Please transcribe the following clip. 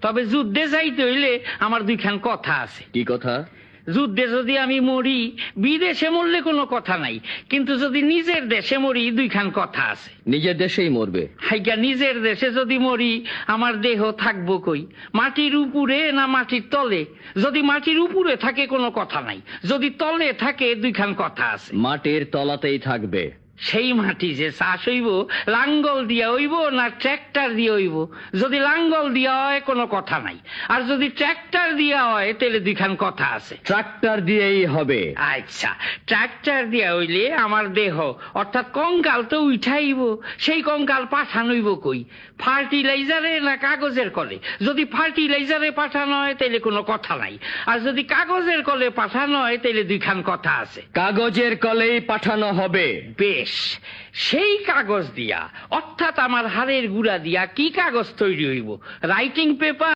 তবে যুদ্ধে যাইতে হইলে আমার দুইখান কথা আছে। কি কথা? যুদ্ধে যদি আমি মরি, বিদেশে মরলে কোনো কথা নাই, কিন্তু যদি নিজের দেশে মরি দুইখান কথা আছে। নিজের দেশেই মরবে? হাইকা নিজের দেশে যদি মরি আমার দেহ থাকবো কই, মাটির উপরে না মাটির তলে? যদি মাটির উপরে থাকে কোনো কথা নাই, যদি তলে থাকে দুইখান কথা আছে। মাটির তলাতেই থাকবে। সেই মাটি যে চাষ হইব লাঙ্গল দিয়া হইব না ট্র্যাক্টর দিয়ে হইব? যদি লাঙ্গল দিয়া হয় কোনো কথা নাই, আর যদি ট্র্যাক্টর দিয়া হয় তাহলে দুইখান কথা আছে। ট্রাক্টর দিয়েই হবে। আচ্ছা, ট্র্যাক্টর দিয়া হইলে আমার দেহ অর্থাৎ কঙ্কাল তো উঠাইব, সেই কঙ্কাল পাঠানোইব কই? ফার্টিলাইজারে না কাগজের কলে? যদি ফার্টিলাইজারে পাঠানো হয় তাহলে কোনো কথা নাই, আর যদি কাগজের কলে পাঠানো হয় তাহলে দুইখান কথা আছে। কাগজের কলেই পাঠানো হবে। বেশ, সেই কাগজ দিয়া অর্থাৎ আমার হাড়ের গুড়া দিয়া কি কাগজ তৈরি হইব? Writing paper